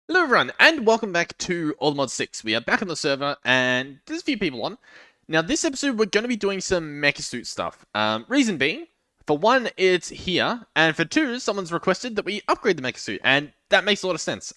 Hello everyone, and welcome back to Allthemod 6. We are back on the server, and there's a few people on. Now, this episode, we're going to be doing some mecha suit stuff. Reason being, for one, it's here, and for two, someone's requested that we upgrade the mecha suit, and that makes a lot of sense.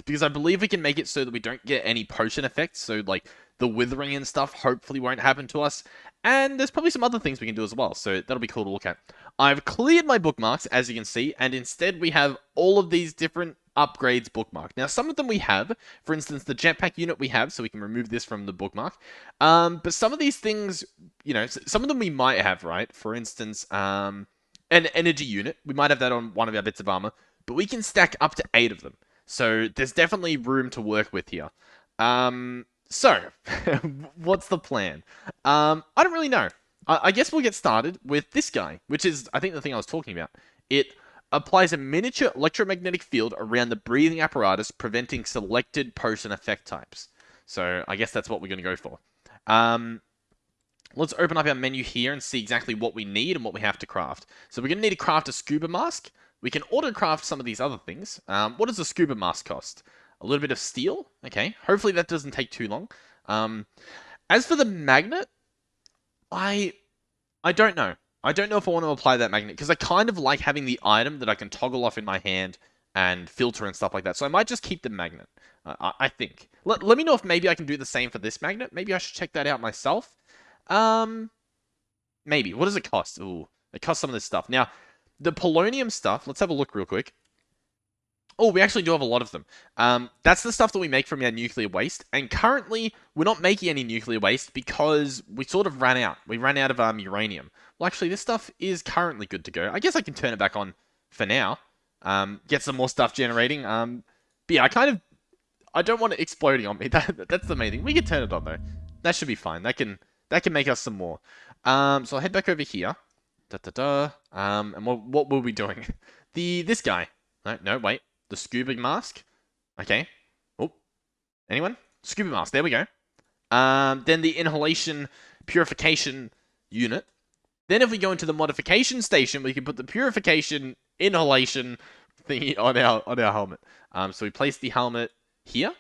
Because I believe we can make it so that we don't get any potion effects, so, like, the withering and stuff hopefully won't happen to us. And there's probably some other things we can do as well, so that'll be cool to look at. I've cleared my bookmarks, as you can see, and instead we have all of these different upgrades bookmarked. Now, some of them we have, for instance, the jetpack unit we have, so we can remove this from the bookmark. But some of these things, some of them we might have, right? For instance, an energy unit. We might have that on one of our bits of armor, but we can stack up to 8 of them. So there's definitely room to work with here. So, what's the plan? I don't really know. I guess we'll get started with this guy, which is, I think, the thing I was talking about. It applies a miniature electromagnetic field around the breathing apparatus, preventing selected potion effect types. So, I guess that's what we're going to go for. Let's open up our menu here and see exactly what we need and what we have to craft. So, we're going to need to craft a scuba mask. We can auto-craft some of these other things. What does a scuba mask cost? A little bit of steel. Okay. Hopefully that doesn't take too long. As for the magnet, I don't know. I don't know if I want to apply that magnet, because I kind of like having the item that I can toggle off in my hand and filter and stuff like that. So I might just keep the magnet, I think. Let me know if maybe I can do the same for this magnet. Maybe I should check that out myself. Maybe. What does it cost? Ooh, it costs some of this stuff. Now, the polonium stuff, let's have a look real quick. Oh, we actually do have a lot of them. That's the stuff that we make from our nuclear waste. And currently, we're not making any nuclear waste because we sort of ran out. We ran out of uranium. Well, actually, this stuff is currently good to go. I guess I can turn it back on for now. Get some more stuff generating. But yeah, I don't want it exploding on me. That's the main thing. We can turn it on, though. That should be fine. That can make us some more. So I'll head back over here. And what were we doing? This guy. No, wait. The scuba mask. Okay. Oh, anyone? Scuba mask. There we go. Then the inhalation purification unit. Then if we go into the modification station, we can put the purification inhalation thingy on our helmet. So we place the helmet here.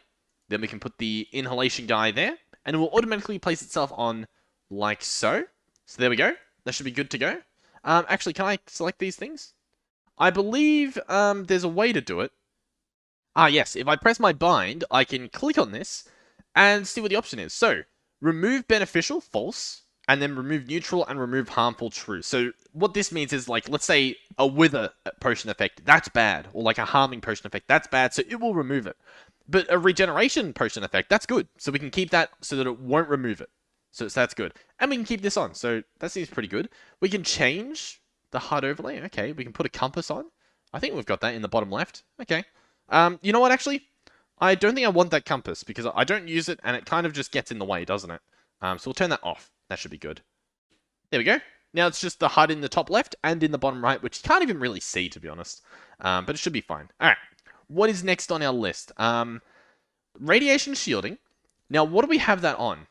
Then we can put the inhalation guy there, and it will automatically place itself on like so. So there we go. That should be good to go. Actually, can I select these things? I believe there's a way to do it. Ah, yes. If I press my bind, I can click on this and see what the option is. So, remove beneficial, false, and then remove neutral and remove harmful, true. So, what this means is, like, let's say a wither potion effect, that's bad. Or like a harming potion effect, that's bad, so it will remove it. But a regeneration potion effect, that's good. So we can keep that so that it won't remove it. So that's good. And we can keep this on, so that seems pretty good. We can change the HUD overlay. Okay, we can put a compass on. I think we've got that in the bottom left. Okay. You know what, actually? I don't think I want that compass, because I don't use it, and it kind of just gets in the way, doesn't it? So we'll turn that off. That should be good. There we go. Now it's just the HUD in the top left and in the bottom right, which you can't even really see, to be honest. But it should be fine. Alright. What is next on our list? Radiation shielding. Now, what do we have that on?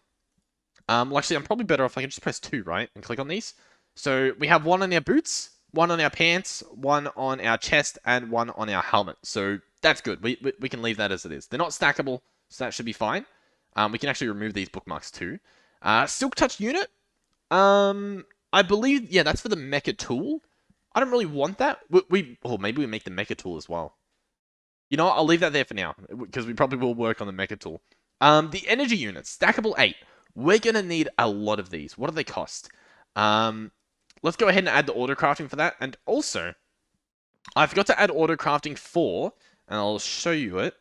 Well, actually, I'm probably better off, I can just press 2, right? And click on these. So, we have one on our boots, one on our pants, one on our chest, and one on our helmet. So, that's good. We can leave that as it is. They're not stackable, so that should be fine. We can actually remove these bookmarks too. Silk Touch unit. I believe, yeah, that's for the Meka tool. I don't really want that. Or maybe we make the Meka tool as well. You know what? I'll leave that there for now, because we probably will work on the Meka tool. The energy units, stackable 8. We're going to need a lot of these. What do they cost? Let's go ahead and add the auto crafting for that. And also, I forgot to add auto crafting for, and I'll show you it.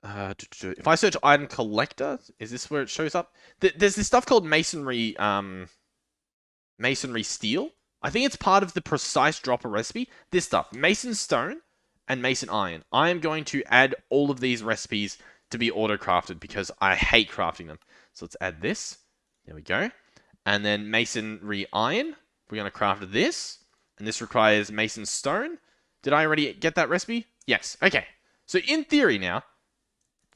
If I search item collector, is this where it shows up? There's this stuff called masonry, masonry steel. I think it's part of the precise dropper recipe. This stuff, mason stone and mason iron. I am going to add all of these recipes to be auto crafted because I hate crafting them. So let's add this. There we go. And then masonry iron. We're going to craft this. And this requires mason stone. Did I already get that recipe? Yes. Okay. So in theory now,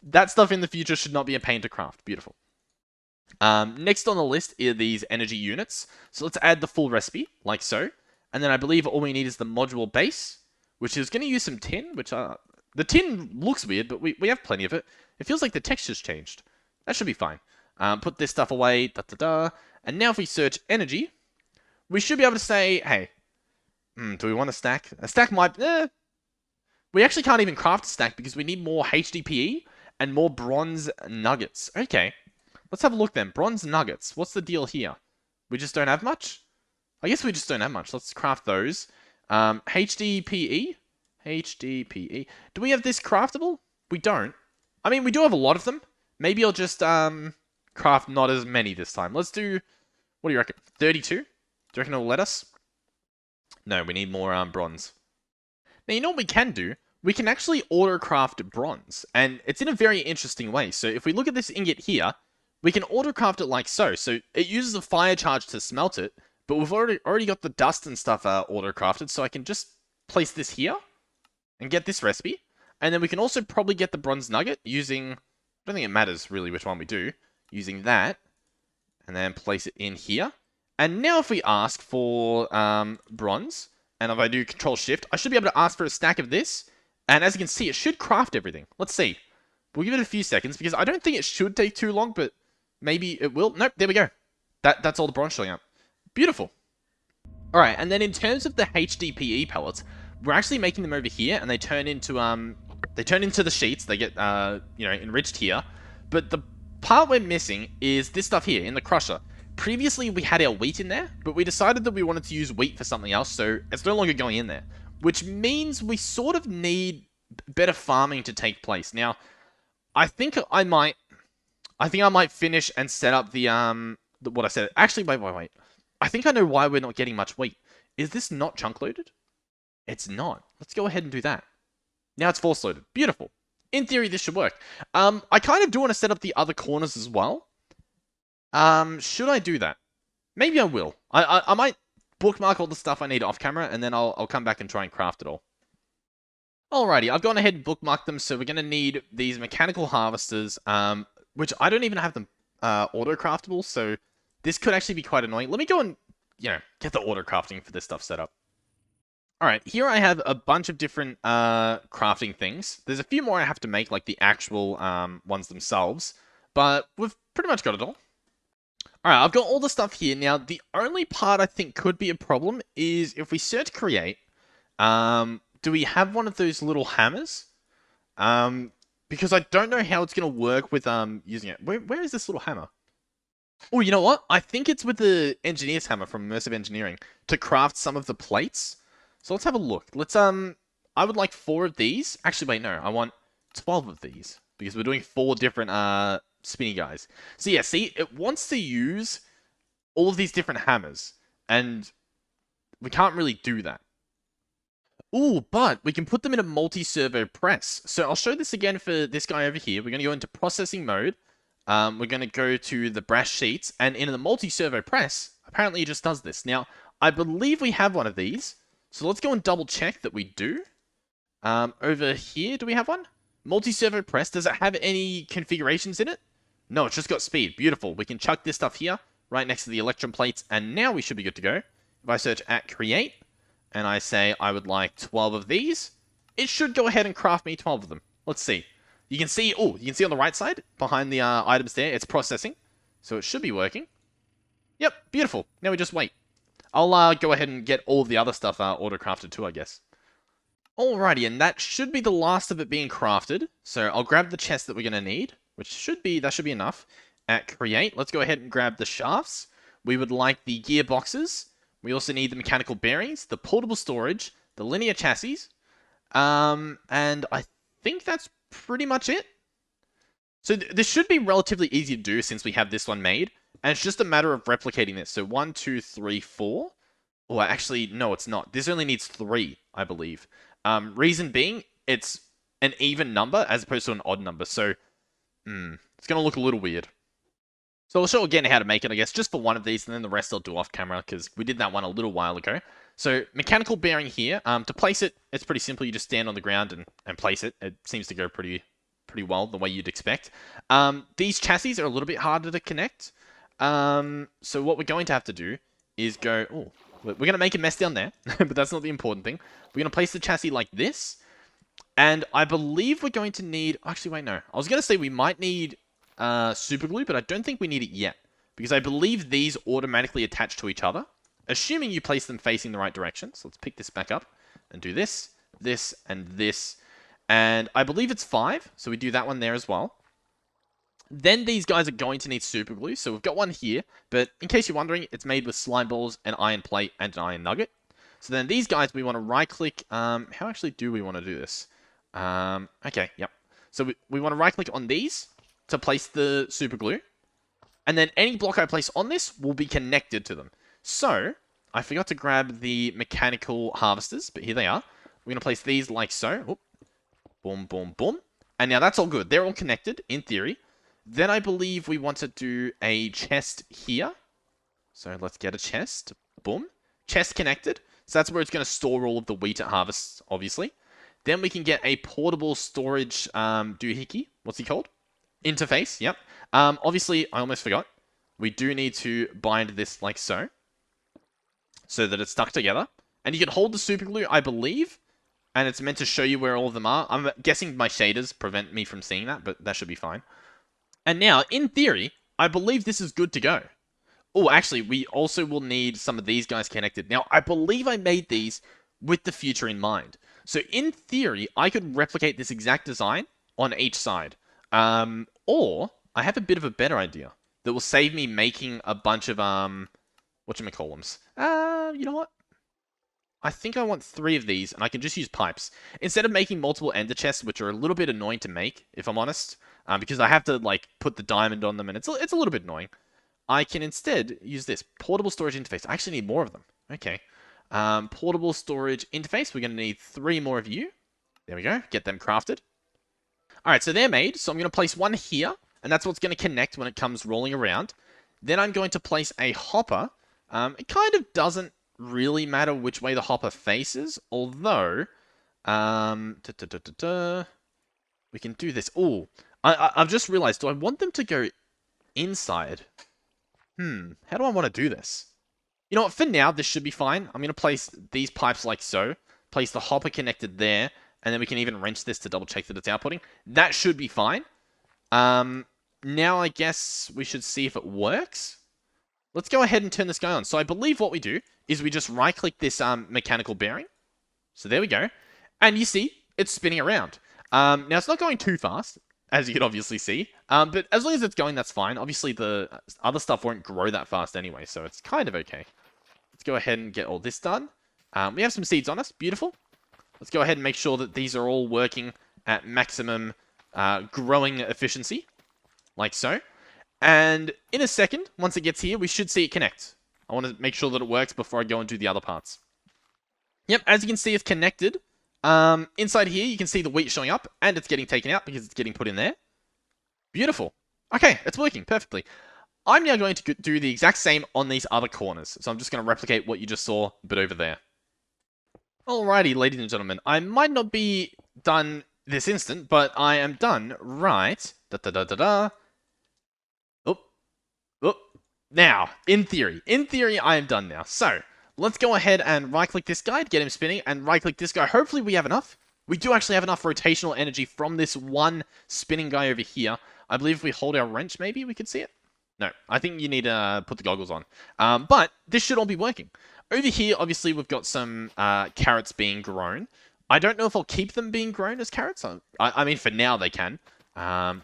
that stuff in the future should not be a pain to craft. Beautiful. Next on the list are these energy units. So let's add the full recipe, like so. And then I believe all we need is the module base, which is going to use some tin, which The tin looks weird, but we have plenty of it. It feels like the texture's changed. That should be fine. Put this stuff away, And now if we search energy, we should be able to say, hey, do we want a stack? A stack might, We actually can't even craft a stack because we need more HDPE and more bronze nuggets. Okay, let's have a look then. Bronze nuggets, what's the deal here? We just don't have much? I guess we just don't have much. Let's craft those. HDPE? HDPE. Do we have this craftable? We don't. I mean, we do have a lot of them. Maybe I'll just craft not as many this time. Let's do, what do you reckon? 32? Do you reckon it'll let us? No, we need more bronze. Now, you know what we can do? We can actually auto-craft bronze, and it's in a very interesting way. So if we look at this ingot here, we can auto-craft it like so. So it uses a fire charge to smelt it, but we've already got the dust and stuff auto-crafted, so I can just place this here and get this recipe. And then we can also probably get the bronze nugget using, I don't think it matters really which one we do, using that, and then place it in here. And now if we ask for bronze, and if I do Control-Shift, I should be able to ask for a stack of this. And as you can see, it should craft everything. Let's see. We'll give it a few seconds, because I don't think it should take too long, but maybe it will. Nope, there we go. That's all the bronze showing up. Beautiful. Alright, and then in terms of the HDPE pellets, we're actually making them over here, and they turn into the sheets. They get, enriched here. But the part we're missing is this stuff here, in the crusher. Previously, we had our wheat in there, but we decided that we wanted to use wheat for something else, so it's no longer going in there. Which means we sort of need better farming to take place. Now, I think I might finish and set up the what I said. Actually, wait. I think I know why we're not getting much wheat. Is this not chunk loaded? It's not. Let's go ahead and do that. Now it's force loaded. Beautiful. In theory, this should work. I kind of do want to set up the other corners as well. Should I do that? Maybe I will. I might bookmark all the stuff I need off camera, and then I'll come back and try and craft it all. Alrighty, I've gone ahead and bookmarked them, so we're going to need these mechanical harvesters, which I don't even have them auto-craftable, so this could actually be quite annoying. Let me go and, get the auto-crafting for this stuff set up. Alright, here I have a bunch of different crafting things. There's a few more I have to make, like the actual ones themselves, but we've pretty much got it all. Alright, I've got all the stuff here. Now, the only part I think could be a problem is if we search create, do we have one of those little hammers? Because I don't know how it's going to work with using it. Where is this little hammer? Oh, you know what? I think it's with the engineer's hammer from Immersive Engineering to craft some of the plates. So let's have a look. Let's, I would like 4 of these. Actually, wait, no. I want 12 of these because we're doing 4 different, spinny guys. So yeah, see, it wants to use all of these different hammers, and we can't really do that. Ooh, but we can put them in a multi-servo press. So I'll show this again for this guy over here. We're going to go into processing mode. We're going to go to the brass sheets, and in the multi-servo press, apparently it just does this. Now, I believe we have one of these, so let's go and double check that we do. Over here, do we have one? Multi-servo press, does it have any configurations in it? No, it's just got speed. Beautiful. We can chuck this stuff here, right next to the electrum plates, and now we should be good to go. If I search at create, and I say I would like 12 of these, it should go ahead and craft me 12 of them. Let's see. You can see, you can see on the right side, behind the items there, it's processing. So it should be working. Yep, beautiful. Now we just wait. I'll go ahead and get all of the other stuff auto-crafted too, I guess. Alrighty, and that should be the last of it being crafted. So I'll grab the chest that we're going to need, which should be enough. At create, let's go ahead and grab the shafts. We would like the gearboxes. We also need the mechanical bearings, the portable storage, the linear chassis, and I think that's pretty much it. So this should be relatively easy to do since we have this one made, and it's just a matter of replicating this. So 1, 2, 3, 4. Oh, actually, no, it's not. This only needs 3, I believe. Reason being, it's an even number as opposed to an odd number, so it's going to look a little weird. So I'll show again how to make it, I guess, just for one of these, and then the rest I'll do off camera, because we did that one a little while ago. So, mechanical bearing here. To place it, it's pretty simple. You just stand on the ground and place it. It seems to go pretty well, the way you'd expect. These chassis are a little bit harder to connect. So what we're going to have to do is go... Oh, we're going to make a mess down there, but that's not the important thing. We're going to place the chassis like this. And I believe we're going to need... Actually, wait, no. I was going to say we might need super glue, but I don't think we need it yet. Because I believe these automatically attach to each other, assuming you place them facing the right direction. So let's pick this back up and do this, this, and this. And I believe it's 5, so we do that one there as well. Then these guys are going to need super glue. So we've got one here, but in case you're wondering, it's made with slime balls, an iron plate, and an iron nugget. So then these guys, we want to right-click. How actually do we want to do this? Okay, yep. So we want to right-click on these to place the super glue. And then any block I place on this will be connected to them. So, I forgot to grab the mechanical harvesters, but here they are. We're going to place these like so. Oop. Boom, boom, boom. And now that's all good. They're all connected, in theory. Then I believe we want to do a chest here. So let's get a chest. Boom. Chest connected. So that's where it's going to store all of the wheat it harvests, obviously. Then we can get a portable storage doohickey. What's he called? Interface, yep. Obviously, I almost forgot. We do need to bind this like so. So that it's stuck together. And you can hold the super glue, I believe. And it's meant to show you where all of them are. I'm guessing my shaders prevent me from seeing that, but that should be fine. And now, in theory, I believe this is good to go. Oh, actually, we also will need some of these guys connected. Now, I believe I made these with the future in mind. So, in theory, I could replicate this exact design on each side. Or, I have a bit of a better idea that will save me making a bunch of, whatchamacallums. You know what? I think I want 3 of these, and I can just use pipes. Instead of making multiple ender chests, which are a little bit annoying to make, if I'm honest, because I have to, like, put the diamond on them, and it's a little bit annoying. I can instead use this portable storage interface. I actually need more of them. Okay. Portable storage interface. We're going to need 3 more of you. There we go. Get them crafted. Alright, so they're made. So I'm going to place one here, and that's what's going to connect when it comes rolling around. Then I'm going to place a hopper. It kind of doesn't really matter which way the hopper faces, although we can do this. Oh, I've just realized, do I want them to go inside? How do I want to do this? You know what, for now, this should be fine. I'm going to place these pipes like so, place the hopper connected there, and then we can even wrench this to double check that it's outputting. That should be fine. Now I guess we should see if it works. Let's go ahead and turn this guy on. So I believe what we do is we just right-click this mechanical bearing. So there we go. And you see, it's spinning around. Now, it's not going too fast, as you can obviously see. But as long as it's going, that's fine. Obviously, the other stuff won't grow that fast anyway, so it's kind of okay. Let's go ahead and get all this done. We have some seeds on us. Beautiful. Let's go ahead and make sure that these are all working at maximum growing efficiency. Like so. And in a second, once it gets here, we should see it connect. I want to make sure that it works before I go and do the other parts. Yep, as you can see, it's connected. Inside here, you can see the wheat showing up, and it's getting taken out because it's getting put in there. Beautiful. Okay, it's working perfectly. I'm now going to do the exact same on these other corners. So I'm just going to replicate what you just saw, but over there. Alrighty, ladies and gentlemen. I might not be done this instant, but I am done right. Now, in theory, I am done now. So, let's go ahead and right-click this guy to get him spinning, and right-click this guy. Hopefully we have enough. We do actually have enough rotational energy from this one spinning guy over here. I believe if we hold our wrench, maybe we could see it. No, I think you need to put the goggles on. But this should all be working. Over here, obviously, we've got some carrots being grown. I don't know if I'll keep them being grown as carrots. I mean, for now they can. That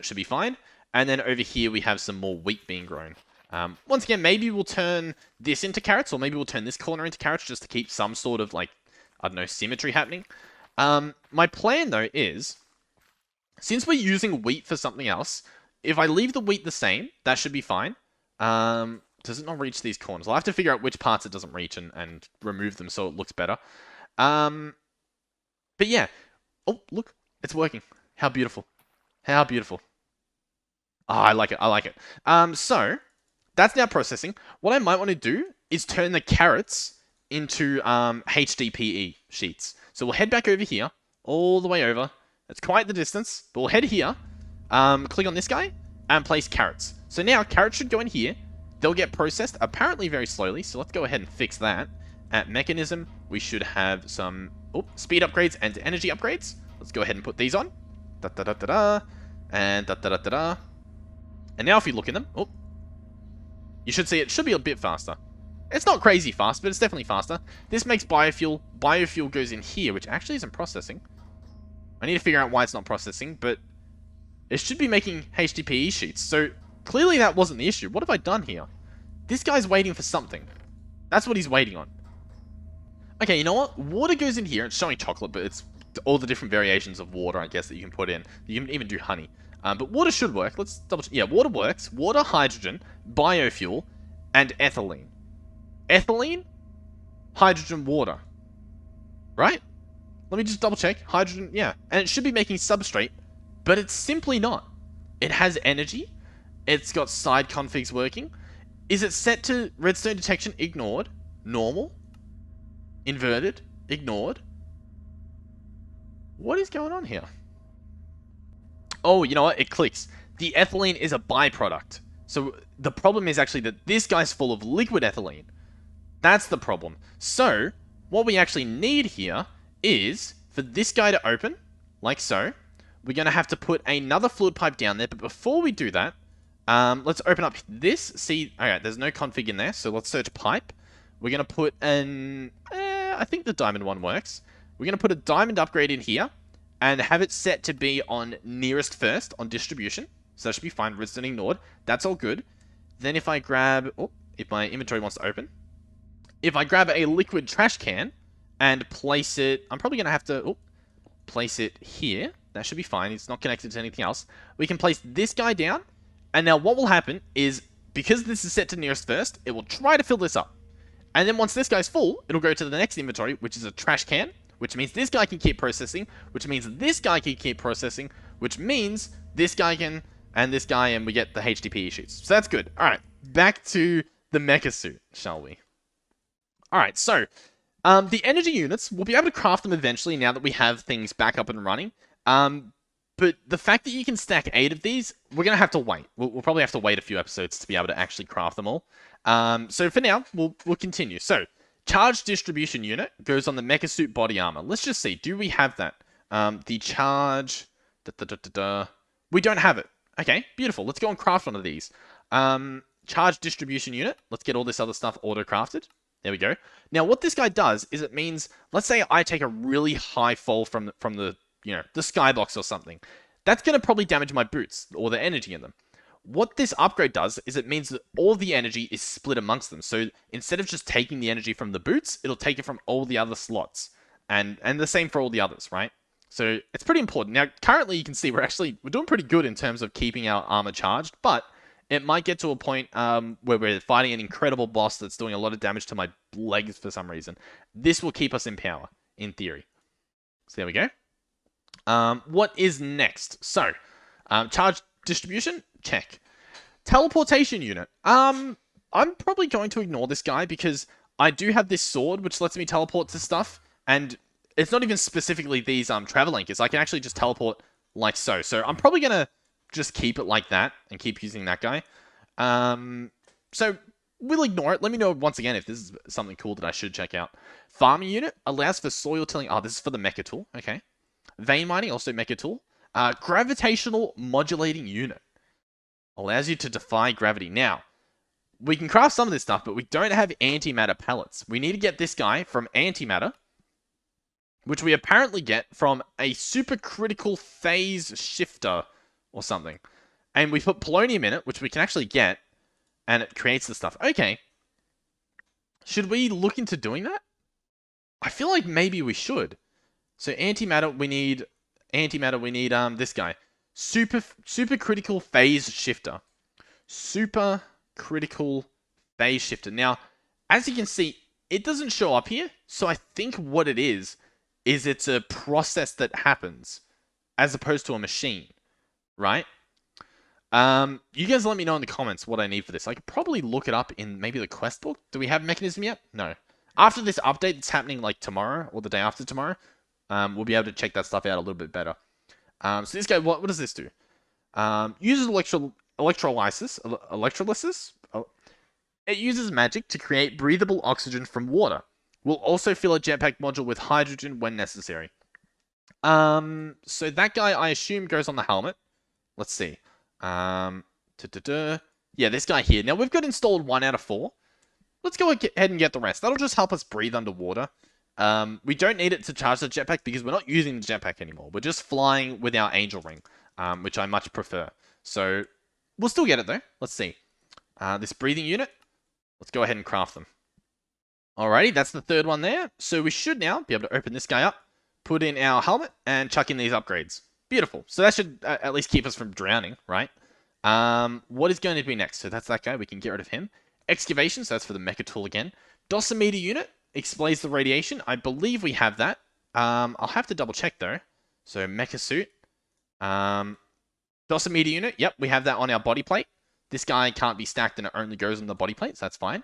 should be fine. And then over here, we have some more wheat being grown. Once again, maybe we'll turn this into carrots, or maybe we'll turn this corner into carrots just to keep some sort of, like, I don't know, symmetry happening. My plan, though, is, since we're using wheat for something else, if I leave the wheat the same, that should be fine. Does it not reach these corners? I'll have to figure out which parts it doesn't reach and remove them so it looks better. But yeah. Oh, look. It's working. How beautiful. How beautiful. Oh, I like it. I like it. So, that's now processing. What I might want to do is turn the carrots into HDPE sheets. So we'll head back over here, all the way over. It's quite the distance, but we'll head here, click on this guy, and place carrots. So now, carrots should go in here. They'll get processed, apparently very slowly, so let's go ahead and fix that. At mechanism, we should have some speed upgrades and energy upgrades. Let's go ahead and put these on. Da da da da da. And da da da da da. And now if you look in them, you should see it should be a bit faster. It's not crazy fast, but it's definitely faster. This makes biofuel. Biofuel goes in here, which actually isn't processing. I need to figure out why it's not processing, but it should be making HDPE sheets. So clearly that wasn't the issue. What have I done here? This guy's waiting for something. That's what he's waiting on. Okay, you know what? Water goes in here. It's showing chocolate, but it's all the different variations of water, I guess, that you can put in. You can even do honey. But water should work. Let's double check. Yeah, water works. Water, hydrogen, biofuel, and ethylene. Ethylene, hydrogen, water. Right? Let me just double check. Hydrogen, yeah. And it should be making substrate, but it's simply not. It has energy. It's got side configs working. Is it set to redstone detection? Ignored. Normal. Inverted. Ignored. What is going on here? Oh, you know what? It clicks. The ethylene is a byproduct. So the problem is actually that this guy's full of liquid ethylene. That's the problem. So what we actually need here is for this guy to open, like so. We're going to have to put another fluid pipe down there. But before we do that, let's open up this. See, alright, there's no config in there. So let's search pipe. We're going to put an... I think the diamond one works. We're going to put a diamond upgrade in here. And have it set to be on nearest first on distribution. So that should be fine. Redstone ignored. That's all good. Then if I grab... if my inventory wants to open. If I grab a liquid trash can and place it... I'm probably going to have to place it here. That should be fine. It's not connected to anything else. We can place this guy down. And now what will happen is, because this is set to nearest first, it will try to fill this up. And then once this guy's full, it'll go to the next inventory, which is a trash can. Which means this guy can keep processing, which means this guy can keep processing, which means this guy can, and this guy, and we get the HDPE sheets. So that's good. Alright, back to the mecha suit, shall we? Alright, so, the energy units, we'll be able to craft them eventually now that we have things back up and running. But the fact that you can stack 8 of these, we're going to have to wait. We'll probably have to wait a few episodes to be able to actually craft them all. So for now, we'll continue. So, charge distribution unit goes on the mecha suit body armor. Let's just see. Do we have that? The charge... We don't have it. Okay, beautiful. Let's go and craft one of these. Charge distribution unit. Let's get all this other stuff auto-crafted. There we go. Now, what this guy does is it means... Let's say I take a really high fall from the the skybox or something. That's going to probably damage my boots or the energy in them. What this upgrade does is it means that all the energy is split amongst them. So instead of just taking the energy from the boots, it'll take it from all the other slots. And the same for all the others, right? So it's pretty important. Now, currently you can see we're doing pretty good in terms of keeping our armor charged, but it might get to a point where we're fighting an incredible boss that's doing a lot of damage to my legs for some reason. This will keep us in power, in theory. So there we go. What is next? So, charge distribution, check. Teleportation unit. I'm probably going to ignore this guy because I do have this sword which lets me teleport to stuff, and it's not even specifically these travel anchors. I can actually just teleport like so. So I'm probably gonna just keep it like that and keep using that guy. So we'll ignore it. Let me know once again if this is something cool that I should check out. Farming unit allows for soil tilling. Oh, this is for the mecha tool. Okay. Vein mining, also mecha tool. Gravitational modulating unit. Allows you to defy gravity. Now, we can craft some of this stuff, but we don't have antimatter pellets. We need to get this guy from antimatter, which we apparently get from a supercritical phase shifter or something. And we put polonium in it, which we can actually get, and it creates the stuff. Okay. Should we look into doing that? I feel like maybe we should. So antimatter, we need this guy. Supercritical phase shifter. Supercritical phase shifter. Now, as you can see, it doesn't show up here. So I think what it is it's a process that happens as opposed to a machine, right? You guys let me know in the comments what I need for this. I could probably look it up in maybe the quest book. Do we have mechanism yet? No. After this update that's happening like tomorrow or the day after tomorrow, we'll be able to check that stuff out a little bit better. So this guy, what does this do? Uses electrolysis. It uses magic to create breathable oxygen from water. We'll also fill a jetpack module with hydrogen when necessary. So that guy, I assume, goes on the helmet. Let's see. Yeah, this guy here. Now, we've got installed 1 out of 4. Let's go ahead and get the rest. That'll just help us breathe underwater. We don't need it to charge the jetpack because we're not using the jetpack anymore. We're just flying with our angel ring, which I much prefer. So, we'll still get it, though. Let's see. This breathing unit. Let's go ahead and craft them. Alrighty, that's the 3rd one there. So we should now be able to open this guy up, put in our helmet, and chuck in these upgrades. Beautiful. So that should at least keep us from drowning, right? What is going to be next? So that's that guy. We can get rid of him. Excavation, so that's for the Meka tool again. Dosimeter unit explains the radiation. I believe we have that. I'll have to double check though. So Meka suit. Dosimeter unit. Yep, we have that on our body plate. This guy can't be stacked and it only goes on the body plate, so that's fine.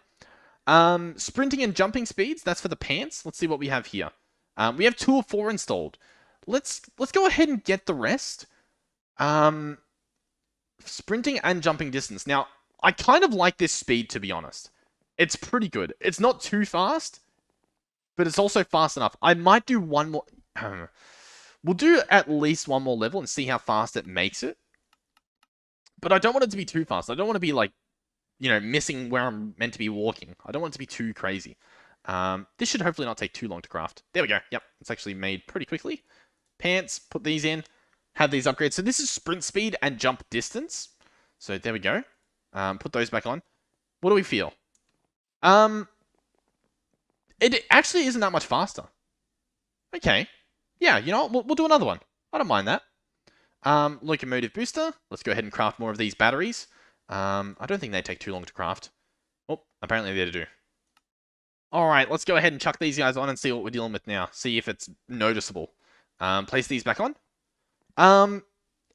Sprinting and jumping speeds, that's for the pants. Let's see what we have here. We have 2 of 4 installed. Let's go ahead and get the rest. Sprinting and jumping distance. Now, I kind of like this speed, to be honest. It's pretty good. It's not too fast, but it's also fast enough. I might do one more. We'll do at least one more level and see how fast it makes it. But I don't want it to be too fast. I don't want to be like, missing where I'm meant to be walking. I don't want it to be too crazy. This should hopefully not take too long to craft. There we go. Yep, it's actually made pretty quickly. Pants, put these in. Have these upgrades. So this is sprint speed and jump distance. So there we go. Put those back on. What do we feel? It actually isn't that much faster. Okay. Yeah, you know what? We'll do another one. I don't mind that. Locomotive booster. Let's go ahead and craft more of these batteries. I don't think they take too long to craft. Oh, apparently they do. Alright, let's go ahead and chuck these guys on and see what we're dealing with now. See if it's noticeable. Place these back on.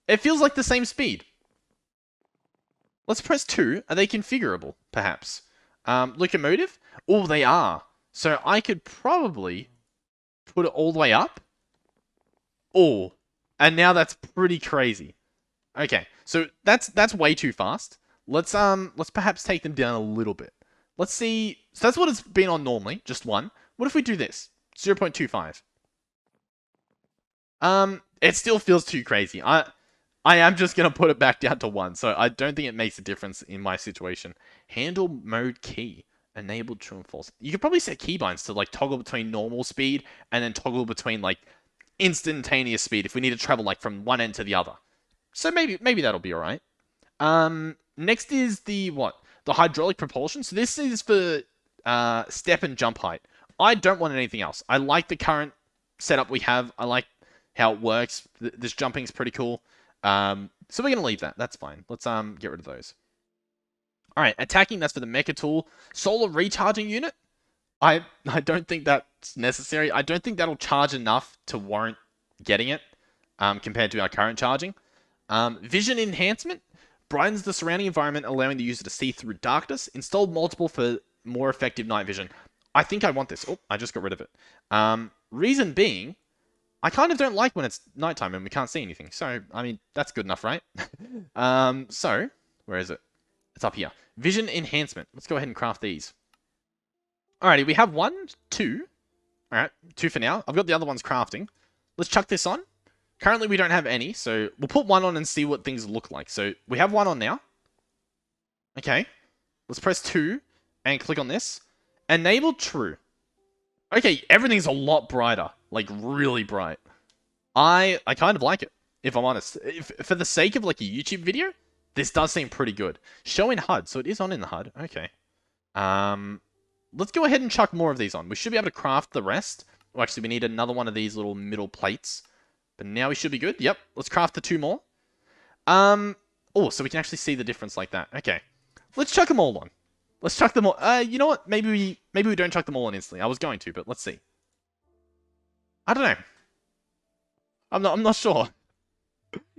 It feels like the same speed. Let's press 2. Are they configurable, perhaps? Locomotive? Oh, they are. So I could probably put it all the way up. Oh, and now that's pretty crazy. Okay, so that's way too fast. Let's perhaps take them down a little bit. Let's see. So that's what it's been on normally, just 1. What if we do this? 0.25. It still feels too crazy. I am just gonna put it back down to 1, so I don't think it makes a difference in my situation. Handle mode key. Enabled true and false. You could probably set keybinds to like toggle between normal speed and then toggle between like instantaneous speed if we need to travel like from one end to the other. So maybe that'll be alright. Next is the what? The hydraulic propulsion. So this is for step and jump height. I don't want anything else. I like the current setup we have. I like how it works. This jumping's pretty cool. So we're gonna leave that. That's fine. Let's get rid of those. Alright, attacking, that's for the Meka tool. Solar recharging unit. I don't think that's necessary. I don't think that'll charge enough to warrant getting it compared to our current charging. Vision enhancement. Brightens the surrounding environment, allowing the user to see through darkness. Installed multiple for more effective night vision. I think I want this. Oh, I just got rid of it. Reason being, I kind of don't like when it's nighttime and we can't see anything. So, I mean, that's good enough, right? So, where is it? It's up here. Vision enhancement. Let's go ahead and craft these. Alrighty, we have 1, 2. Alright, 2 for now. I've got the other ones crafting. Let's chuck this on. Currently, we don't have any, so we'll put 1 on and see what things look like. So, we have 1 on now. Okay. Let's press 2 and click on this. Enable true. Okay, everything's a lot brighter. Like, really bright. I kind of like it, if I'm honest. For the sake of, like, a YouTube video, this does seem pretty good. Show in HUD, so it is on in the HUD. Okay. Let's go ahead and chuck more of these on. We should be able to craft the rest. Well, actually, we need another one of these little middle plates. But now we should be good. Yep, let's craft the 2 more. Oh, so we can actually see the difference like that. Okay. Let's chuck them all on. Let's chuck them all. You know what? Maybe we don't chuck them all on instantly. I was going to, but let's see. I don't know. I'm not sure.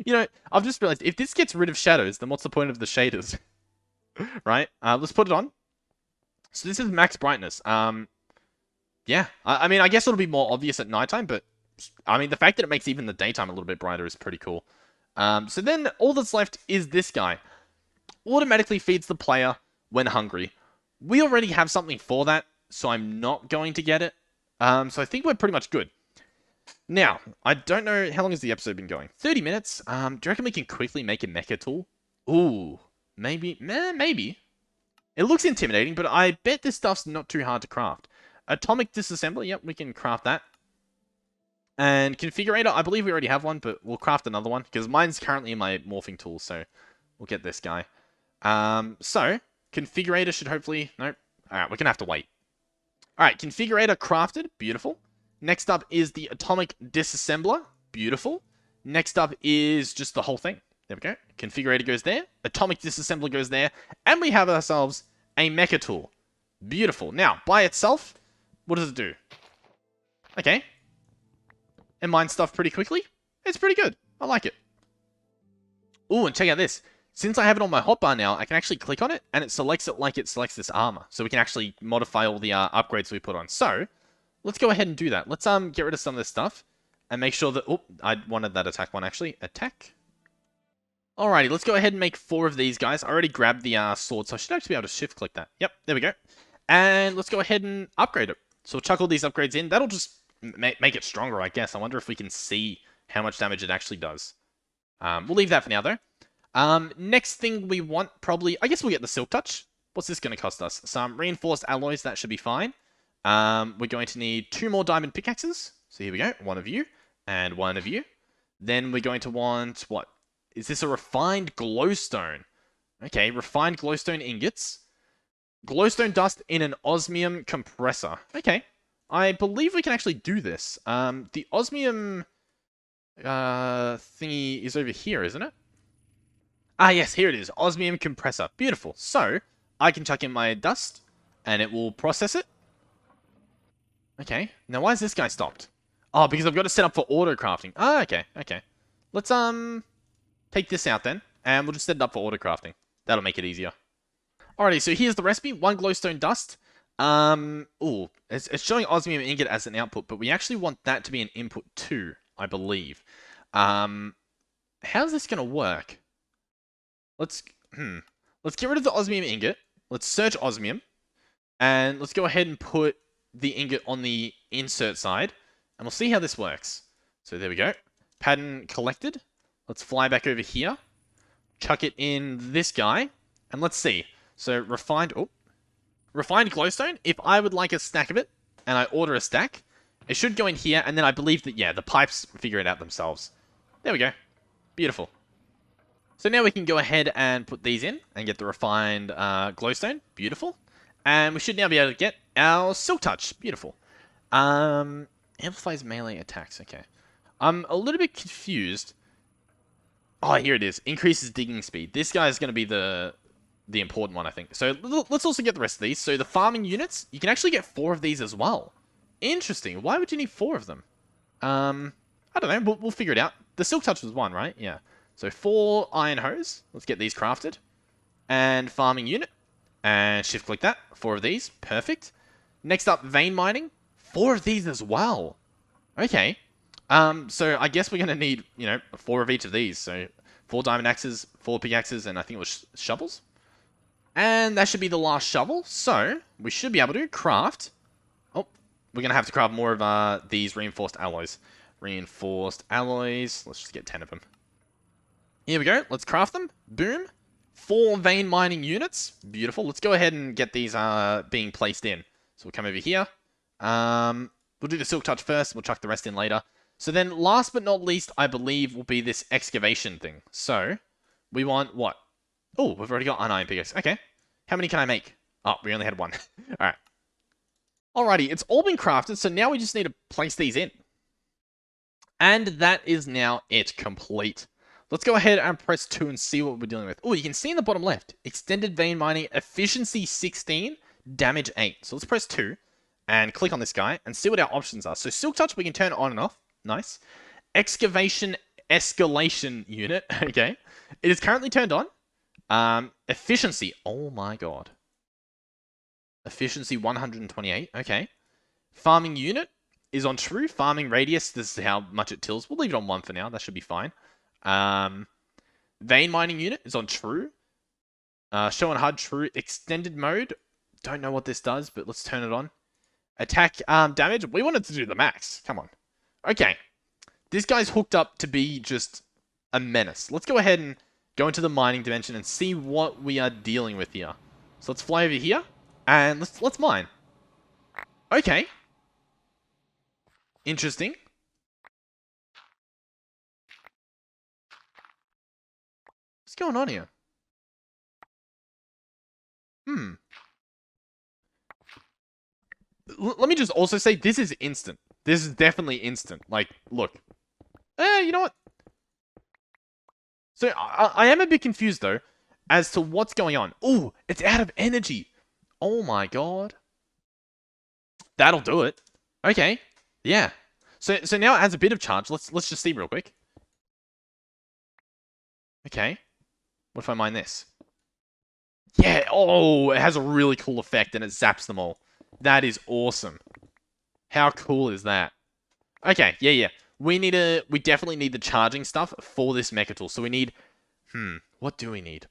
You know, I've just realized, if this gets rid of shadows, then what's the point of the shaders? Right? Let's put it on. So this is max brightness. Yeah. I mean, I guess it'll be more obvious at nighttime, but I mean, the fact that it makes even the daytime a little bit brighter is pretty cool. So then all that's left is this guy. Automatically feeds the player when hungry. We already have something for that. so I'm not going to get it. So I think we're pretty much good. Now, I don't know, how long has the episode been going? 30 minutes. Do you reckon we can quickly make a mecha tool? Ooh, maybe, maybe. It looks intimidating, but I bet this stuff's not too hard to craft. Atomic disassembler, yep, we can craft that. And configurator, I believe we already have one, but we'll craft another one, because mine's currently in my morphing tool, so we'll get this guy. So, configurator should hopefully... Nope. Alright, we're going to have to wait. Alright, configurator crafted. Beautiful. Next up is the atomic disassembler. Beautiful. Next up is just the whole thing. There we go. Configurator goes there. Atomic disassembler goes there. And we have ourselves a mecha tool. Beautiful. Now, by itself, what does it do? Okay. It mines stuff pretty quickly. It's pretty good. I like it. Ooh, and check out this. Since I have it on my hotbar now, I can actually click on it, and it selects it like it selects this armor. So we can actually modify all the upgrades we put on. So, let's go ahead and do that. Let's get rid of some of this stuff, and make sure that... Oh, I wanted that attack one, actually. Attack. Alrighty, let's go ahead and make 4 of these guys. I already grabbed the sword, so I should actually be able to shift-click that. Yep, there we go. And let's go ahead and upgrade it. So we'll chuck all these upgrades in. That'll just make it stronger, I guess. I wonder if we can see how much damage it actually does. We'll leave that for now, though. Next thing we want, probably... I guess we'll get the Silk Touch. What's this going to cost us? Some reinforced alloys, that should be fine. We're going to need 2 more diamond pickaxes. So here we go. 1 of you, and 1 of you. Then we're going to want... What? Is this a refined glowstone? Okay, refined glowstone ingots. Glowstone dust in an osmium compressor. Okay. I believe we can actually do this. The osmium... thingy is over here, isn't it? Ah, yes, here it is. Osmium compressor. Beautiful. So, I can chuck in my dust, and it will process it. Okay. Now, why is this guy stopped? Oh, because I've got it set up for auto crafting. Ah, okay, okay. Let's, take this out then, and we'll just set it up for auto crafting. That'll make it easier. Alrighty, so here's the recipe. 1 glowstone dust. Ooh, it's showing osmium ingot as an output, but we actually want that to be an input too, I believe. How's this gonna work? Let's get rid of the osmium ingot. Let's search osmium. And let's go ahead and put the ingot on the insert side. And we'll see how this works. So there we go. Pattern collected. Let's fly back over here. Chuck it in this guy. And let's see. So refined glowstone. If I would like a stack of it, and I order a stack, it should go in here. And then I believe that, yeah, the pipes figure it out themselves. There we go. Beautiful. So now we can go ahead and put these in and get the refined glowstone. Beautiful. And we should now be able to get our Silk Touch. Beautiful. Amplifies melee attacks. Okay. I'm a little bit confused. Oh, here it is. Increases digging speed. This guy is going to be the important one, I think. So let's also get the rest of these. So the farming units, you can actually get 4 of these as well. Interesting. Why would you need 4 of them? I don't know. We'll figure it out. The Silk Touch was 1, right? Yeah. So 4 iron hose. Let's get these crafted. And farming unit. And shift click that. 4 of these. Perfect. Next up, vein mining. 4 of these as well. Okay. So I guess we're going to need, 4 of each of these. So 4 diamond axes, 4 pickaxes, and I think it was shovels. And that should be the last shovel. So we should be able to craft. Oh, we're going to have to craft more of these reinforced alloys. Reinforced alloys. Let's just get 10 of them. Here we go. Let's craft them. Boom. 4 vein mining units. Beautiful. Let's go ahead and get these being placed in. So we'll come over here. We'll do the Silk Touch first. We'll chuck the rest in later. So then, last but not least, I believe, will be this excavation thing. So, we want what? Oh, we've already got an iron pickaxe. Okay. How many can I make? Oh, we only had 1. Alright. Alrighty, it's all been crafted, so now we just need to place these in. And that is now it. Complete. Let's go ahead and press 2 and see what we're dealing with. Oh, you can see in the bottom left. Extended vein mining, efficiency 16, damage 8. So let's press 2 and click on this guy and see what our options are. So Silk Touch, we can turn on and off. Nice. Excavation escalation unit. Okay. It is currently turned on. Efficiency. Oh my god. Efficiency 128. Okay. Farming unit is on true. Farming radius, this is how much it tills. We'll leave it on 1 for now. That should be fine. Vein mining unit is on true. Show on HUD true. Extended mode. Don't know what this does, but let's turn it on. Attack damage. We wanted to do the max. Come on. Okay. This guy's hooked up to be just a menace. Let's go ahead and go into the mining dimension and see what we are dealing with here. So let's fly over here and let's mine. Okay. Interesting. What's going on here? Let me just also say, this is instant. This is definitely instant. Like, look. You know what? So, I am a bit confused, though, as to what's going on. Oh, it's out of energy. Oh my god. That'll do it. Okay. Yeah. So now it has a bit of charge. Let's just see real quick. Okay. What if I mine this? Yeah. Oh, it has a really cool effect and it zaps them all. That is awesome. How cool is that? Okay. Yeah. We definitely need the charging stuff for this mecha tool. So we need, what do we need?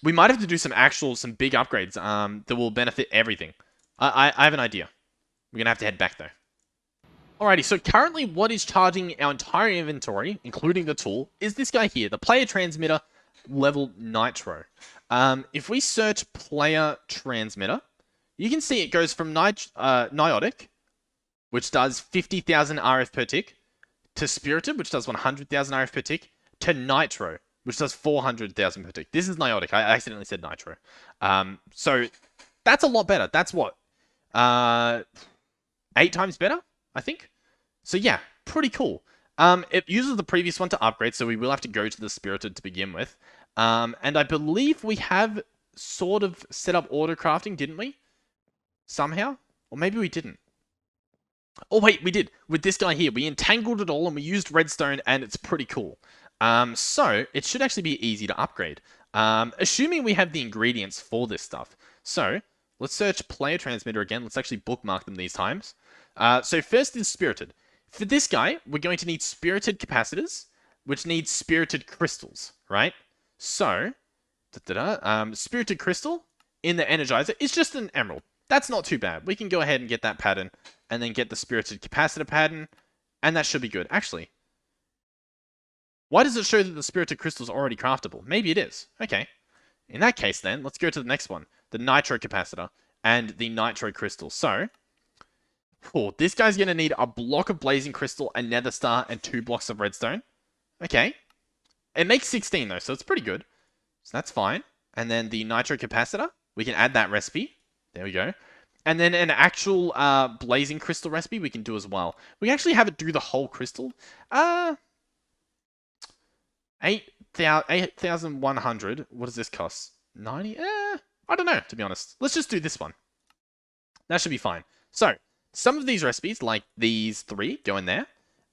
We might have to do some big upgrades that will benefit everything. I have an idea. We're gonna have to head back though. Alrighty, so currently what is charging our entire inventory, including the tool, is this guy here, the player transmitter level Nitro. If we search player transmitter, you can see it goes from Niotic, which does 50,000 RF per tick, to Spirited, which does 100,000 RF per tick, to Nitro, which does 400,000 per tick. This is Niotic. I accidentally said Nitro. So that's a lot better. That's what? 8 times better, I think. So yeah, pretty cool. It uses the previous one to upgrade, so we will have to go to the Spirited to begin with. And I believe we have sort of set up auto crafting, didn't we? Somehow? Or maybe we didn't. Oh wait, we did. With this guy here, we entangled it all and we used redstone and it's pretty cool. So it should actually be easy to upgrade. Assuming we have the ingredients for this stuff. So let's search player transmitter again. Let's actually bookmark them these times. So first is Spirited. For this guy, we're going to need Spirited capacitors, which need Spirited crystals, right? So, Spirited crystal in the Energizer is just an emerald. That's not too bad. We can go ahead and get that pattern, and then get the Spirited capacitor pattern, and that should be good. Actually, why does it show that the Spirited crystal is already craftable? Maybe it is. Okay. In that case, then, let's go to the next one. The Nitro capacitor and the Nitro crystal. So, this guy's going to need a block of blazing crystal, a nether star, and 2 blocks of redstone. Okay. It makes 16, though, so it's pretty good. So that's fine. And then the Nitro capacitor, we can add that recipe. There we go. And then an actual blazing crystal recipe we can do as well. We can actually have it do the whole crystal. 8,100. What does this cost? 90? I don't know, to be honest. Let's just do this one. That should be fine. So, some of these recipes, like these 3, go in there.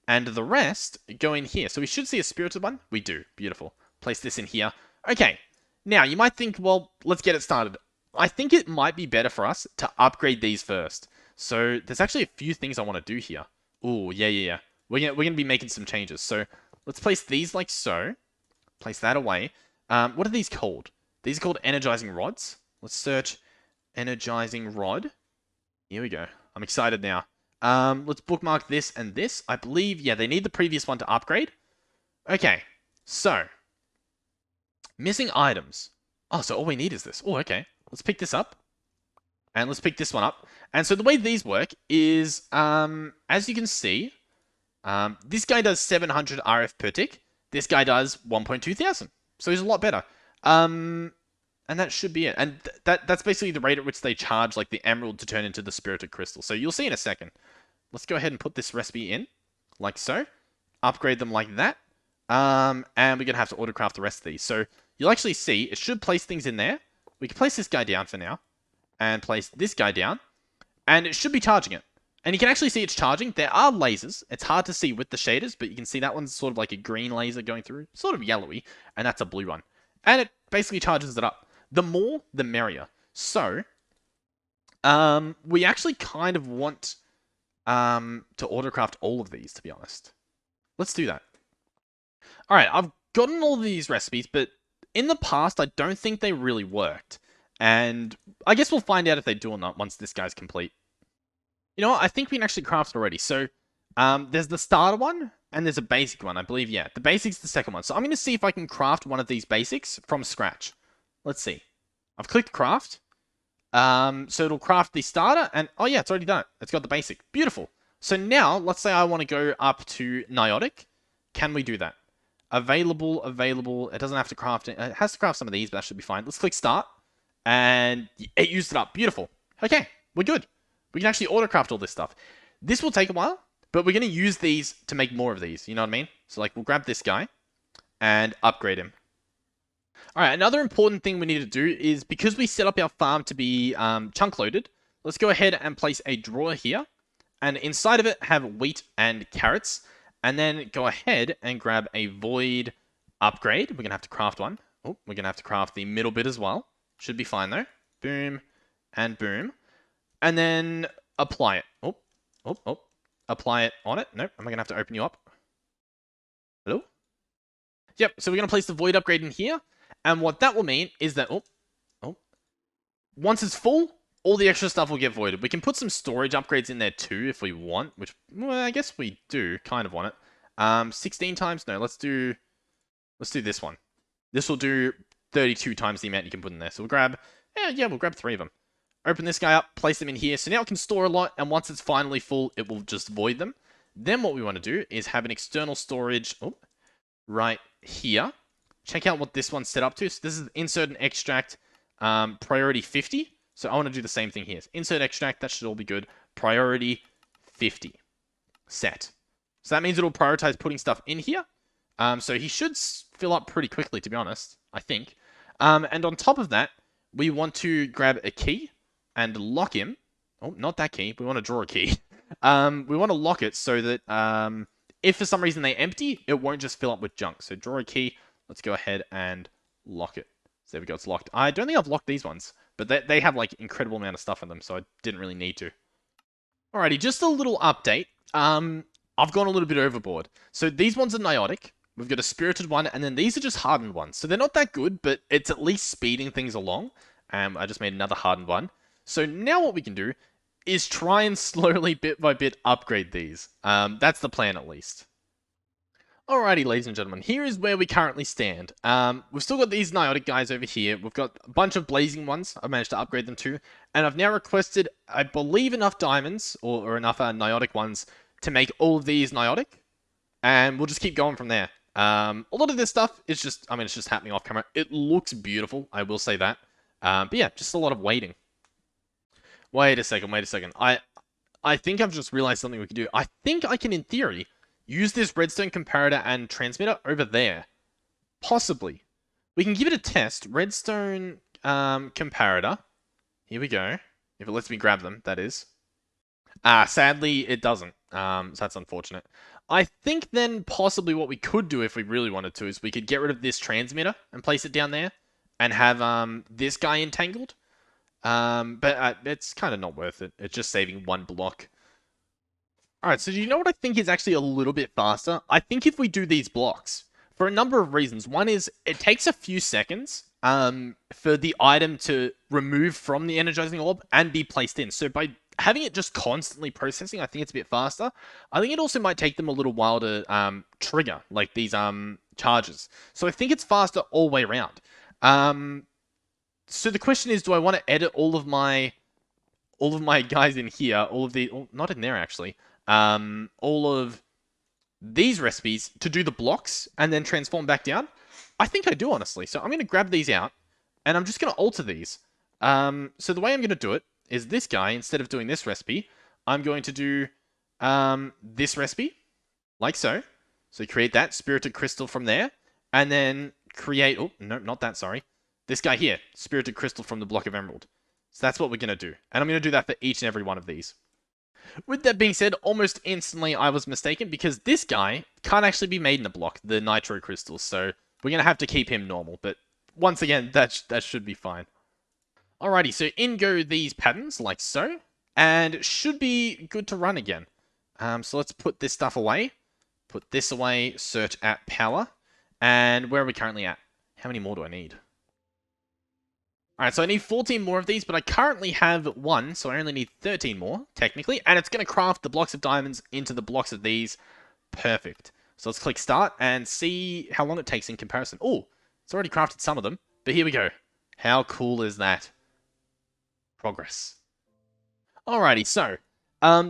And the rest go in here. So we should see a Spirited one. We do. Beautiful. Place this in here. Okay. Now, you might think, well, let's get it started. I think it might be better for us to upgrade these first. So there's actually a few things I want to do here. Ooh, yeah. We're gonna be making some changes. So let's place these like so. Place that away. What are these called? These are called energizing rods. Let's search energizing rod. Here we go. I'm excited now. Let's bookmark this and this. I believe, yeah, they need the previous one to upgrade. Okay, so missing items. Oh, so all we need is this. Oh, okay. Let's pick this up. And let's pick this one up. And so the way these work is, as you can see, this guy does 700 RF per tick. This guy does 1.2 thousand. So he's a lot better. And that should be it. And that's basically the rate at which they charge like the emerald to turn into the Spirited crystal. So you'll see in a second. Let's go ahead and put this recipe in, like so. Upgrade them like that. And we're going to have to autocraft the rest of these. So you'll actually see, it should place things in there. We can place this guy down for now. And place this guy down. And it should be charging it. And you can actually see it's charging. There are lasers. It's hard to see with the shaders, but you can see that one's sort of like a green laser going through. Sort of yellowy. And that's a blue one. And it basically charges it up. The more, the merrier. So, we actually kind of want to autocraft all of these, to be honest. Let's do that. Alright, I've gotten all of these recipes, but in the past, I don't think they really worked. And I guess we'll find out if they do or not once this guy's complete. You know what? I think we can actually craft it already. So, there's the starter one, and there's a basic one, I believe. Yeah, the basic's the second one. So I'm going to see if I can craft one of these basics from scratch. Let's see. I've clicked craft. So it'll craft the starter, and oh yeah, it's already done it. It's got the basic. Beautiful. So now, let's say I want to go up to Niotic. Can we do that? Available, available. It doesn't have to craft it. It has to craft some of these, but that should be fine. Let's click start, and it used it up. Beautiful. Okay, we're good. We can actually auto-craft all this stuff. This will take a while, but we're going to use these to make more of these. You know what I mean? So like, we'll grab this guy and upgrade him. All right, another important thing we need to do is, because we set up our farm to be chunk loaded, let's go ahead and place a drawer here. And inside of it, have wheat and carrots. And then go ahead and grab a void upgrade. We're going to have to craft one. Oh, we're going to have to craft the middle bit as well. Should be fine though. Boom and boom. And then apply it. Oh, oh, oh. Apply it on it. Nope, am I going to have to open you up? Hello? Yep, so we're going to place the void upgrade in here. And what that will mean is that, once it's full, all the extra stuff will get voided. We can put some storage upgrades in there too if we want, which, well, I guess we do kind of want it. 16 times? No, let's do this one. This will do 32 times the amount you can put in there. So we'll grab, we'll grab 3 of them. Open this guy up, place them in here. So now it can store a lot, and once it's finally full, it will just void them. Then what we want to do is have an external storage right here. Check out what this one's set up to. So this is insert and extract priority 50. So I want to do the same thing here. Insert extract, that should all be good. Priority 50. Set. So that means it'll prioritize putting stuff in here. So he should fill up pretty quickly, to be honest, I think. And on top of that, we want to grab a key and lock him. Oh, not that key. We want to draw a key. We want to lock it so that if for some reason they empty, it won't just fill up with junk. So draw a key. Let's go ahead and lock it. So there we go, it's locked. I don't think I've locked these ones, but they have like incredible amount of stuff in them, so I didn't really need to. Alrighty, just a little update. I've gone a little bit overboard. So these ones are Niotic. We've got a spirited one, and then these are just hardened ones. So they're not that good, but it's at least speeding things along. I just made another hardened one. So now what we can do is try and slowly, bit by bit, upgrade these. That's the plan, at least. Alrighty, ladies and gentlemen, here is where we currently stand. We've still got these Niotic guys over here. We've got a bunch of blazing ones. I've managed to upgrade them to. And I've now requested, I believe, enough diamonds, or enough Niotic ones, to make all of these Niotic. And we'll just keep going from there. A lot of this stuff is just, it's just happening off camera. It looks beautiful, I will say that. But yeah, just a lot of waiting. Wait a second. I think I've just realized something we can do. I think I can, in theory, use this redstone comparator and transmitter over there. Possibly. We can give it a test. Redstone comparator. Here we go. If it lets me grab them, that is. Sadly, it doesn't. So that's unfortunate. I think then possibly what we could do if we really wanted to is we could get rid of this transmitter and place it down there and have this guy entangled. But it's kind of not worth it. It's just saving one block. Alright, so do you know what I think is actually a little bit faster? I think if we do these blocks, for a number of reasons. One is, it takes a few seconds for the item to remove from the energizing orb and be placed in. So by having it just constantly processing, I think it's a bit faster. I think it also might take them a little while to trigger, like these charges. So I think it's faster all the way around. So the question is, do I want to edit all of my guys in here, not in there actually, all of these recipes to do the blocks and then transform back down? I think I do, honestly. So I'm going to grab these out and I'm just going to alter these. So the way I'm going to do it is this guy, instead of doing this recipe, I'm going to do this recipe, like so. So create that spirited crystal from there, and then create, oh, no, not that, sorry. This guy here, spirited crystal from the block of emerald. So that's what we're going to do. And I'm going to do that for each and every one of these. With that being said, almost instantly I was mistaken because this guy can't actually be made in a block, the nitro crystals. So we're going to have to keep him normal. But once again, that should be fine. Alrighty, so in go these patterns, like so. And it should be good to run again. So let's put this stuff away. Put this away, search at power. And where are we currently at? How many more do I need? Alright, so I need 14 more of these, but I currently have 1, so I only need 13 more, technically. And it's going to craft the blocks of diamonds into the blocks of these. Perfect. So let's click start and see how long it takes in comparison. Oh, it's already crafted some of them, but here we go. How cool is that? Progress. Alrighty, so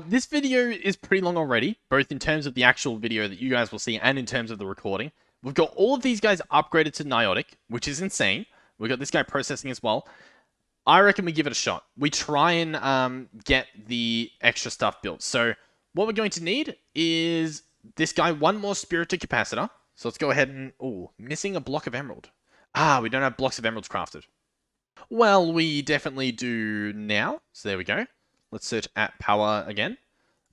this video is pretty long already, both in terms of the actual video that you guys will see and in terms of the recording. We've got all of these guys upgraded to Niotic, which is insane. We've got this guy processing as well. I reckon we give it a shot. We try and get the extra stuff built. So what we're going to need is this guy, one more spirited capacitor. So let's go ahead and... Oh, missing a block of emerald. Ah, we don't have blocks of emeralds crafted. Well, we definitely do now. So there we go. Let's search at power again.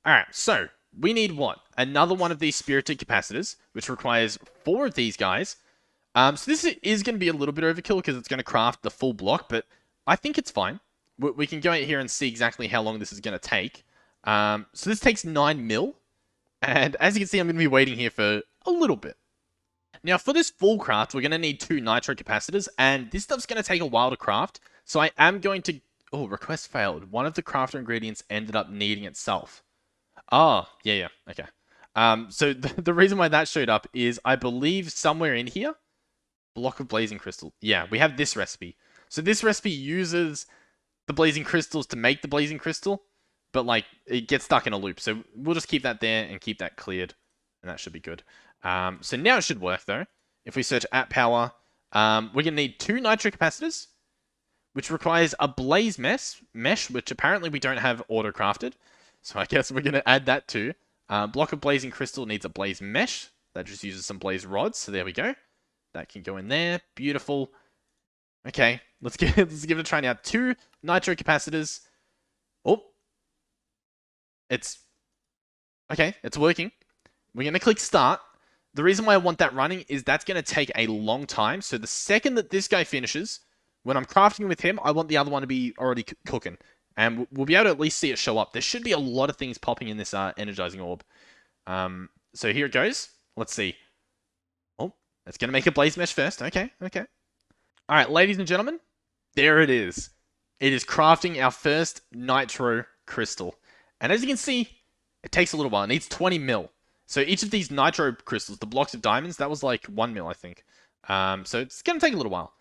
Alright, so we need what? Another one of these spirited capacitors, which requires 4 of these guys. So this is going to be a little bit overkill because it's going to craft the full block, but I think it's fine. We can go out here and see exactly how long this is going to take. So this takes 9 mil, and as you can see, I'm going to be waiting here for a little bit. Now, for this full craft, we're going to need 2 nitro capacitors, and this stuff's going to take a while to craft, so I am going to... Oh, request failed. One of the crafter ingredients ended up needing itself. Oh, yeah, okay. So the reason why that showed up is, I believe somewhere in here, block of blazing crystal. Yeah, we have this recipe. So this recipe uses the blazing crystals to make the blazing crystal, but like it gets stuck in a loop. So we'll just keep that there and keep that cleared, and that should be good. So now it should work though. If we search at power, we're gonna need 2 nitro capacitors, which requires a blaze mesh, which apparently we don't have auto crafted. So I guess we're gonna add that too. Block of blazing crystal needs a blaze mesh. That just uses some blaze rods. So there we go. That can go in there. Beautiful. Okay, let's give it a try now. 2 nitro capacitors. Oh. It's... Okay, it's working. We're going to click start. The reason why I want that running is that's going to take a long time. So the second that this guy finishes, when I'm crafting with him, I want the other one to be already cooking. And we'll be able to at least see it show up. There should be a lot of things popping in this energizing orb. So here it goes. Let's see. It's going to make a blaze mesh first. Okay. Alright, ladies and gentlemen, there it is. It is crafting our first nitro crystal. And as you can see, it takes a little while. It needs 20 mil. So each of these nitro crystals, the blocks of diamonds, that was like 1 mil, I think. So it's going to take a little while.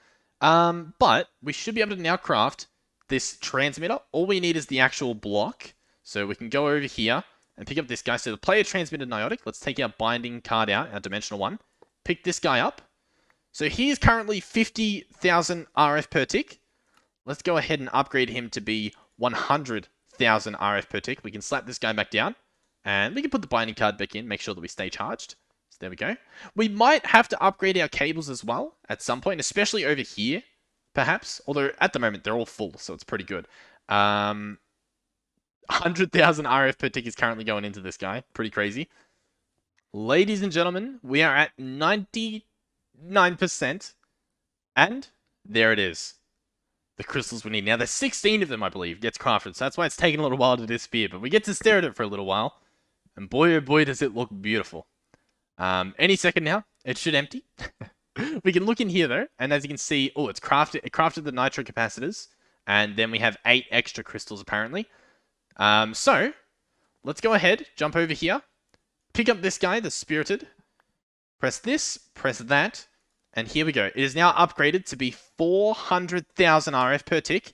But we should be able to now craft this transmitter. All we need is the actual block. So we can go over here and pick up this guy. So the player transmitted niotic. Let's take our binding card out, our dimensional one. Pick this guy up. So he is currently 50,000 RF per tick. Let's go ahead and upgrade him to be 100,000 RF per tick. We can slap this guy back down. And we can put the binding card back in. Make sure that we stay charged. So there we go. We might have to upgrade our cables as well at some point. Especially over here, perhaps. Although at the moment they're all full. So it's pretty good. 100,000 RF per tick is currently going into this guy. Pretty crazy. Ladies and gentlemen, we are at 99%. And there it is. The crystals we need. Now, there's 16 of them, I believe, gets crafted. So that's why it's taking a little while to disappear. But we get to stare at it for a little while. And boy, oh boy, does it look beautiful. Any second now, it should empty. We can look in here, though. And as you can see, oh, it's crafted. It crafted the nitro capacitors. And then we have 8 extra crystals, apparently. So, let's go ahead, jump over here. Pick up this guy, the spirited. Press this, press that. And here we go. It is now upgraded to be 400,000 RF per tick.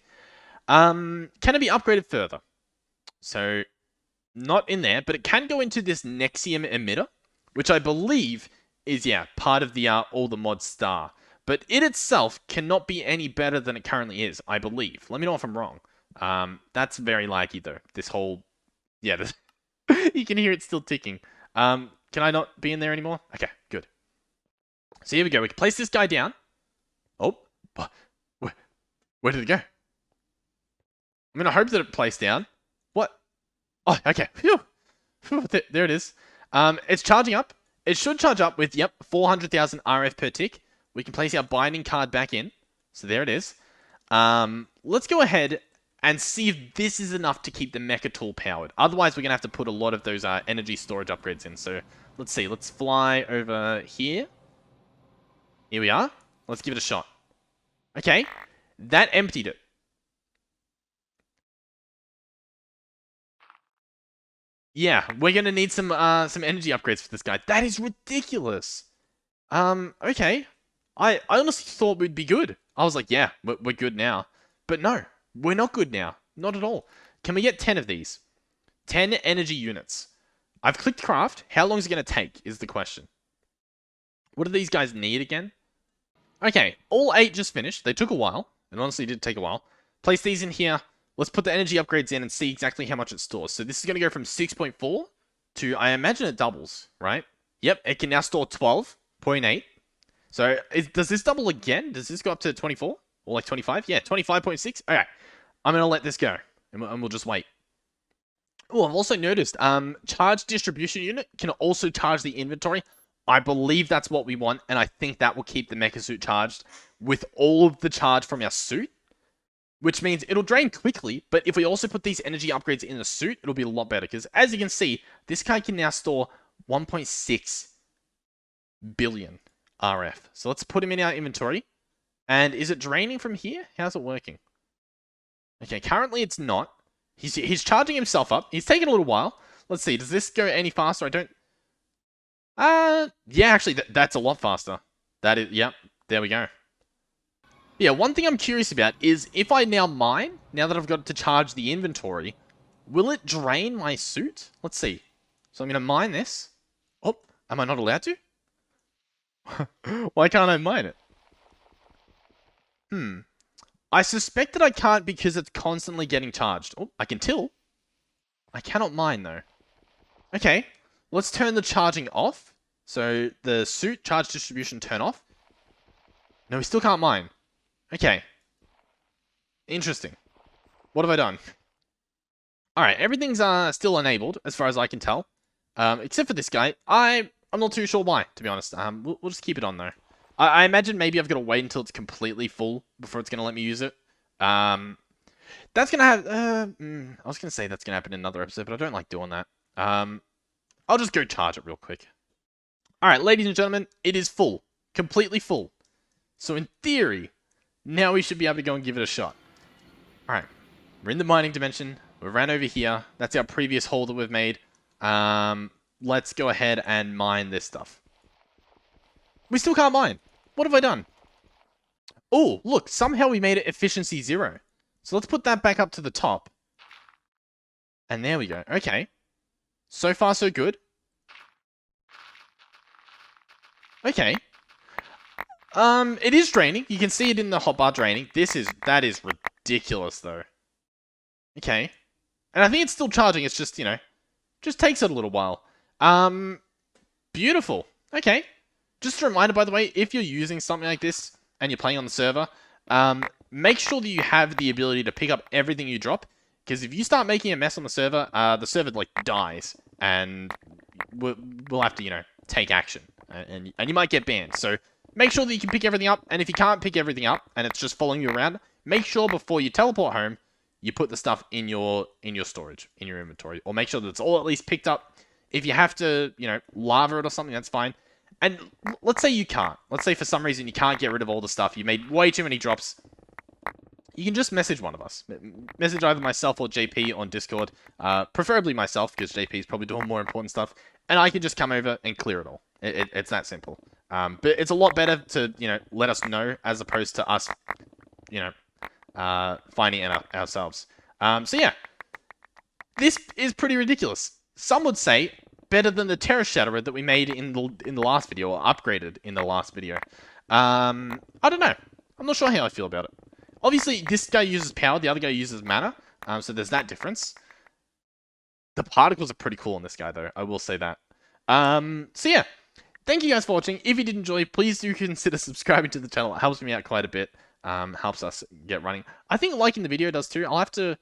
Can it be upgraded further? So, not in there, but it can go into this Nexium emitter, which I believe is, yeah, part of the Allthemodium star. But it itself cannot be any better than it currently is, I believe. Let me know if I'm wrong. That's very laggy, though. This whole... Yeah, this... You can hear it still ticking. Can I not be in there anymore? Okay, good. So here we go. We can place this guy down. Oh, where did it go? I'm going to hope that it placed down. What? Oh, okay. Phew. There it is. It's charging up. It should charge up with, yep, 400,000 RF per tick. We can place our binding card back in. So there it is. Let's go ahead and see if this is enough to keep the Meka tool powered. Otherwise, we're going to have to put a lot of those energy storage upgrades in. So let's see. Let's fly over here. Here we are. Let's give it a shot. Okay. that emptied it. Yeah, we're gonna need some energy upgrades for this guy. That is ridiculous. Okay. I honestly thought we'd be good. I was like, yeah, we're good now. But no, we're not good now. Not at all. Can we get 10 of these? 10 energy units. I've clicked craft. How long is it going to take is the question. What do these guys need again? Okay, all 8 just finished. They took a while. It honestly did take a while. Place these in here. Let's put the energy upgrades in and see exactly how much it stores. So this is going to go from 6.4 to, I imagine it doubles, right? Yep, it can now store 12.8. So does this double again? Does this go up to 24? Or like 25? Yeah, 25.6. Okay, I'm going to let this go. And we'll just wait. Oh, I've also noticed, charge distribution unit can also charge the inventory. I believe that's what we want, and I think that will keep the mecha suit charged with all of the charge from our suit, which means it'll drain quickly, but if we also put these energy upgrades in the suit, it'll be a lot better, because as you can see, this guy can now store 1.6 billion RF. So let's put him in our inventory, and is it draining from here? How's it working? Okay, currently it's not. He's charging himself up. He's taking a little while. Let's see, does this go any faster? I don't... yeah, actually, that's a lot faster. That is, yep, there we go. Yeah, one thing I'm curious about is if I now mine, now that I've got to charge the inventory, will it drain my suit? Let's see. So I'm going to mine this. Oh, am I not allowed to? Why can't I mine it? I suspect that I can't because it's constantly getting charged. Oh, I can till. I cannot mine, though. Okay, let's turn the charging off. So the suit charge distribution turn off. No, we still can't mine. Okay. Interesting. What have I done? Alright, everything's still enabled, as far as I can tell. Except for this guy. I'm not too sure why, to be honest. We'll just keep it on, though. I imagine maybe I've got to wait until it's completely full before it's going to let me use it. That's going to have... I was going to say that's going to happen in another episode, but I don't like doing that. I'll just go charge it real quick. Alright, ladies and gentlemen, it is full. Completely full. So in theory, now we should be able to go and give it a shot. Alright, we're in the mining dimension. We ran over here. That's our previous hole that we've made. Let's go ahead and mine this stuff. We still can't mine. What have I done? Oh, look, somehow we made it efficiency 0. So let's put that back up to the top. And there we go. Okay. So far, so good. Okay. It is draining. You can see it in the hotbar draining. That is ridiculous, though. Okay. And I think it's still charging. It's just, just takes it a little while. Beautiful. Okay. Just a reminder, by the way, if you're using something like this and you're playing on the server, make sure that you have the ability to pick up everything you drop. Because if you start making a mess on the server, like, dies. And we'll have to, take action. And you might get banned. So make sure that you can pick everything up. And if you can't pick everything up and it's just following you around, make sure before you teleport home, you put the stuff in your storage, in your inventory. Or make sure that it's all at least picked up. If you have to, lava it or something, that's fine. And let's say you can't. Let's say for some reason you can't get rid of all the stuff. You made way too many drops. You can just message one of us. Message either myself or JP on Discord. Preferably myself, because JP is probably doing more important stuff. And I can just come over and clear it all. It's that simple. But it's a lot better to, let us know as opposed to us, finding it ourselves. So yeah. This is pretty ridiculous. Some would say better than the Terra Shatterer that we made in the last video, or upgraded in the last video. I don't know. I'm not sure how I feel about it. Obviously, this guy uses power, the other guy uses mana, so there's that difference. The particles are pretty cool on this guy, though. I will say that. So yeah, thank you guys for watching. If you did enjoy, please do consider subscribing to the channel. It helps me out quite a bit. Helps us get running. I think liking the video does too. I'll have to...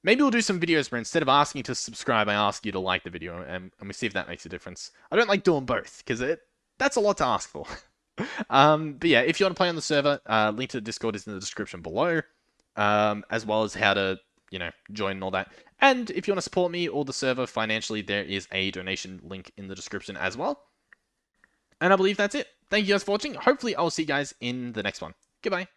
Maybe we'll do some videos where instead of asking you to subscribe, I ask you to like the video, and we see if that makes a difference. I don't like doing both, because that's a lot to ask for. But yeah, if you want to play on the server, link to the Discord is in the description below, as well as how to, join and all that. And if you want to support me or the server financially, there is a donation link in the description as well. And I believe that's it. Thank you guys for watching. Hopefully, I'll see you guys in the next one. Goodbye.